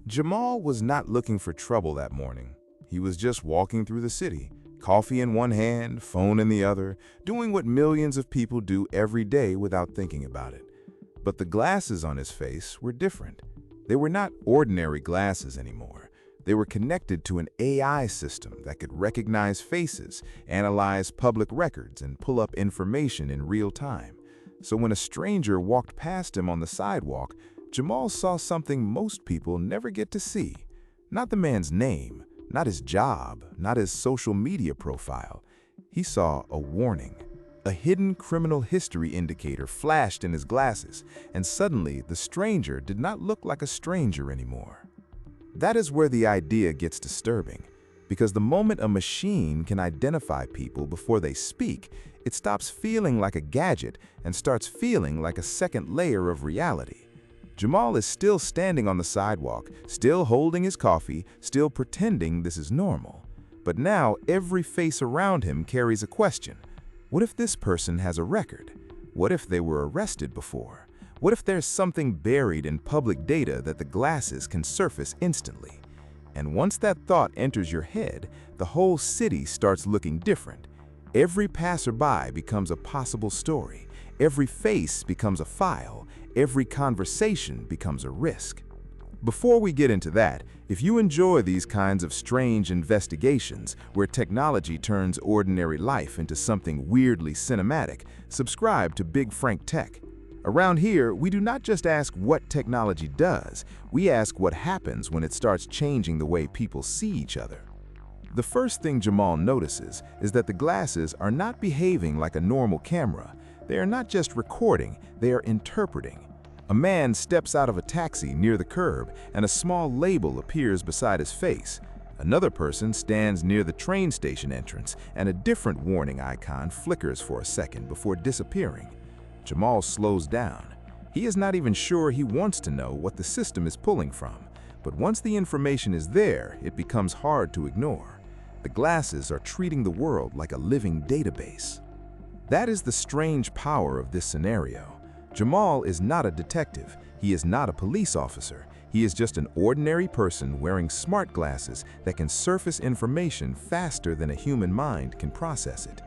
Jamal was not looking for trouble that morning. He was just walking through the city, coffee in one hand, phone in the other, doing what millions of people do every day without thinking about it. But the glasses on his face were different. They were not ordinary glasses anymore. They were connected to an AI system that could recognize faces, analyze public records, and pull up information in real time. So when a stranger walked past him on the sidewalk, Jamal saw something most people never get to see. Not the man's name, not his job, not his social media profile. He saw a warning. A hidden criminal history indicator flashed in his glasses, and suddenly the stranger did not look like a stranger anymore. That is where the idea gets disturbing, because the moment a machine can identify people before they speak, it stops feeling like a gadget and starts feeling like a second layer of reality. Jamal is still standing on the sidewalk, still holding his coffee, still pretending this is normal. But now every face around him carries a question. What if this person has a record? What if they were arrested before? What if there's something buried in public data that the glasses can surface instantly? And once that thought enters your head, the whole city starts looking different. Every passerby becomes a possible story. Every face becomes a file. Every conversation becomes a risk. Before we get into that, if you enjoy these kinds of strange investigations where technology turns ordinary life into something weirdly cinematic, subscribe to Big Frank Tech. Around here, we do not just ask what technology does, we ask what happens when it starts changing the way people see each other. The first thing Jamal notices is that the glasses are not behaving like a normal camera. They are not just recording, they are interpreting. A man steps out of a taxi near the curb and a small label appears beside his face. Another person stands near the train station entrance and a different warning icon flickers for a second before disappearing. Jamal slows down. He is not even sure he wants to know what the system is pulling from, but once the information is there, it becomes hard to ignore. The glasses are treating the world like a living database. That is the strange power of this scenario. Jamal is not a detective. He is not a police officer. He is just an ordinary person wearing smart glasses that can surface information faster than a human mind can process it.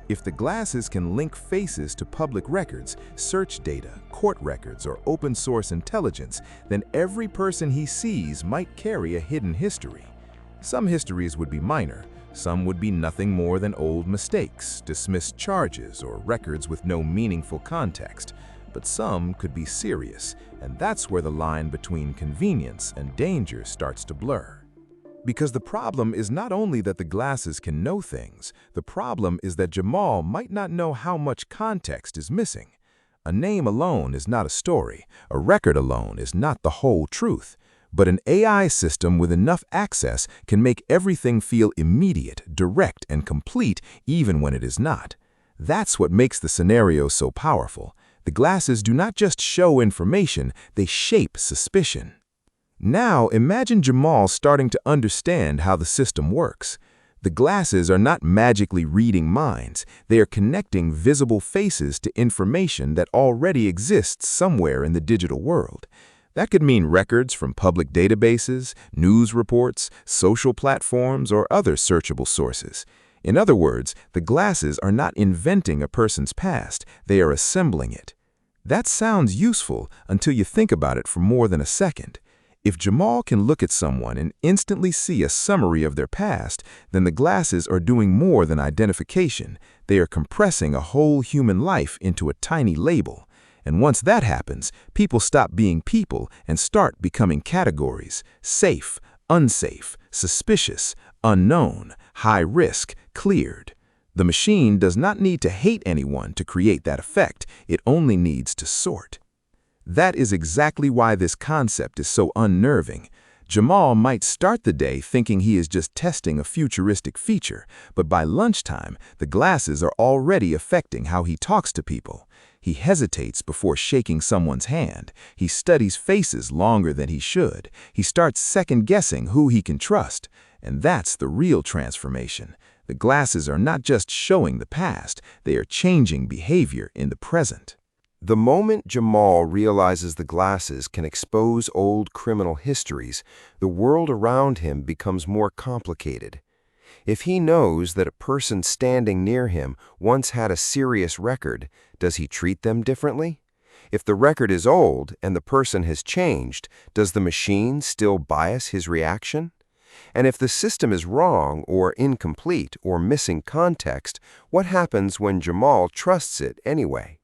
If the glasses can link faces to public records, search data, court records, or open source intelligence, then every person he sees might carry a hidden history. Some histories would be minor. Some would be nothing more than old mistakes, dismissed charges, or records with no meaningful context. But some could be serious, and that's where the line between convenience and danger starts to blur. Because the problem is not only that the glasses can know things, the problem is that Jamal might not know how much context is missing. A name alone is not a story. A record alone is not the whole truth. But an AI system with enough access can make everything feel immediate, direct, and complete even when it is not. That's what makes the scenario so powerful. The glasses do not just show information, they shape suspicion. Now imagine Jamal starting to understand how the system works. The glasses are not magically reading minds, they are connecting visible faces to information that already exists somewhere in the digital world. That could mean records from public databases, news reports, social platforms, or other searchable sources. In other words, the glasses are not inventing a person's past, they are assembling it. That sounds useful until you think about it for more than a second. If Jamal can look at someone and instantly see a summary of their past, then the glasses are doing more than identification. They are compressing a whole human life into a tiny label. And once that happens, people stop being people and start becoming categories: safe, unsafe, suspicious, unknown, high risk, cleared. The machine does not need to hate anyone to create that effect, it only needs to sort. That is exactly why this concept is so unnerving. Jamal might start the day thinking he is just testing a futuristic feature, but by lunchtime, the glasses are already affecting how he talks to people. He hesitates before shaking someone's hand. He studies faces longer than he should. He starts second-guessing who he can trust. And that's the real transformation. The glasses are not just showing the past, they are changing behavior in the present. The moment Jamal realizes the glasses can expose old criminal histories, the world around him becomes more complicated. If he knows that a person standing near him once had a serious record, does he treat them differently? If the record is old and the person has changed, does the machine still bias his reaction? And if the system is wrong or incomplete or missing context, what happens when Jamal trusts it anyway?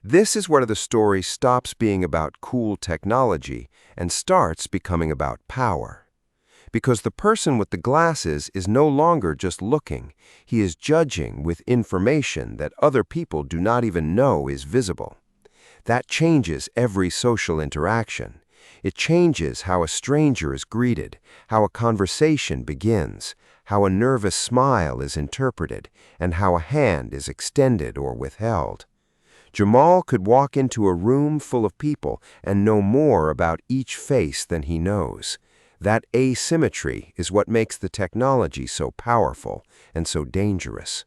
This is where the story stops being about cool technology and starts becoming about power. Because the person with the glasses is no longer just looking, he is judging with information that other people do not even know is visible. That changes every social interaction. It changes how a stranger is greeted, how a conversation begins, how a nervous smile is interpreted, and how a hand is extended or withheld. Jamal could walk into a room full of people and know more about each face than he knows. That asymmetry is what makes the technology so powerful and so dangerous.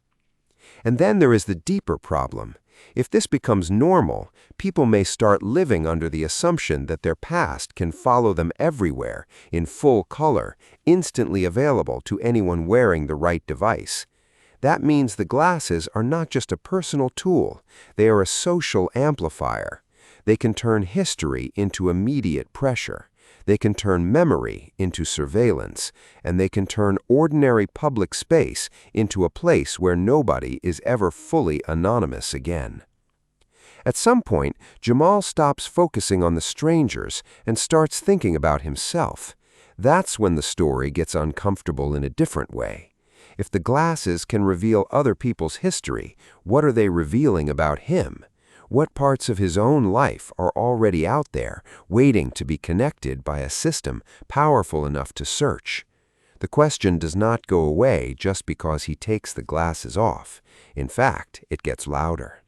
And then there is the deeper problem. If this becomes normal, people may start living under the assumption that their past can follow them everywhere, in full color, instantly available to anyone wearing the right device. That means the glasses are not just a personal tool, they are a social amplifier. They can turn history into immediate pressure. They can turn memory into surveillance, and they can turn ordinary public space into a place where nobody is ever fully anonymous again. At some point, Jamal stops focusing on the strangers and starts thinking about himself. That's when the story gets uncomfortable in a different way. If the glasses can reveal other people's history, what are they revealing about him? What parts of his own life are already out there, waiting to be connected by a system powerful enough to search? The question does not go away just because he takes the glasses off. In fact, it gets louder.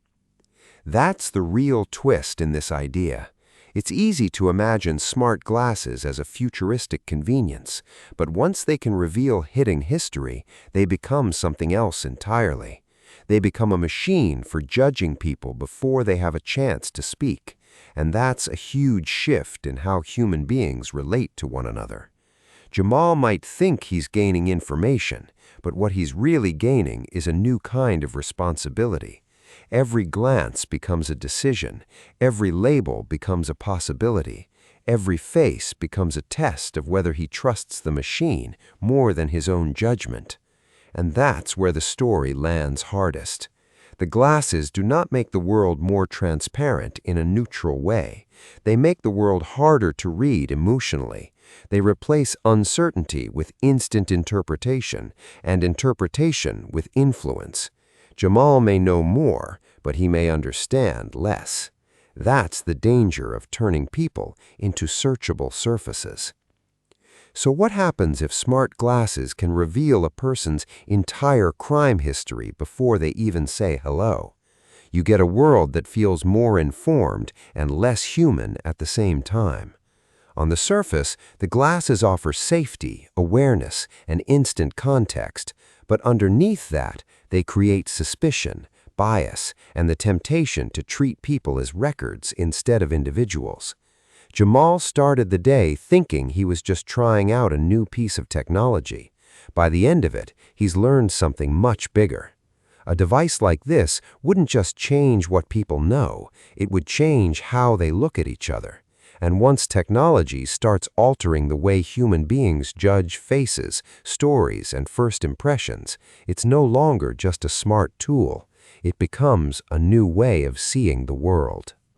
That's the real twist in this idea. It's easy to imagine smart glasses as a futuristic convenience, but once they can reveal hidden history, they become something else entirely. They become a machine for judging people before they have a chance to speak, and that's a huge shift in how human beings relate to one another. Jamal might think he's gaining information, but what he's really gaining is a new kind of responsibility. Every glance becomes a decision, every label becomes a possibility, every face becomes a test of whether he trusts the machine more than his own judgment. And that's where the story lands hardest. The glasses do not make the world more transparent in a neutral way. They make the world harder to read emotionally. They replace uncertainty with instant interpretation, and interpretation with influence. Jamal may know more, but he may understand less. That's the danger of turning people into searchable surfaces. So what happens if smart glasses can reveal a person's entire crime history before they even say hello? You get a world that feels more informed and less human at the same time. On the surface, the glasses offer safety, awareness, and instant context, but underneath that, they create suspicion, bias, and the temptation to treat people as records instead of individuals. Jamal started the day thinking he was just trying out a new piece of technology. By the end of it, he's learned something much bigger. A device like this wouldn't just change what people know, it would change how they look at each other. And once technology starts altering the way human beings judge faces, stories, and first impressions, it's no longer just a smart tool. It becomes a new way of seeing the world.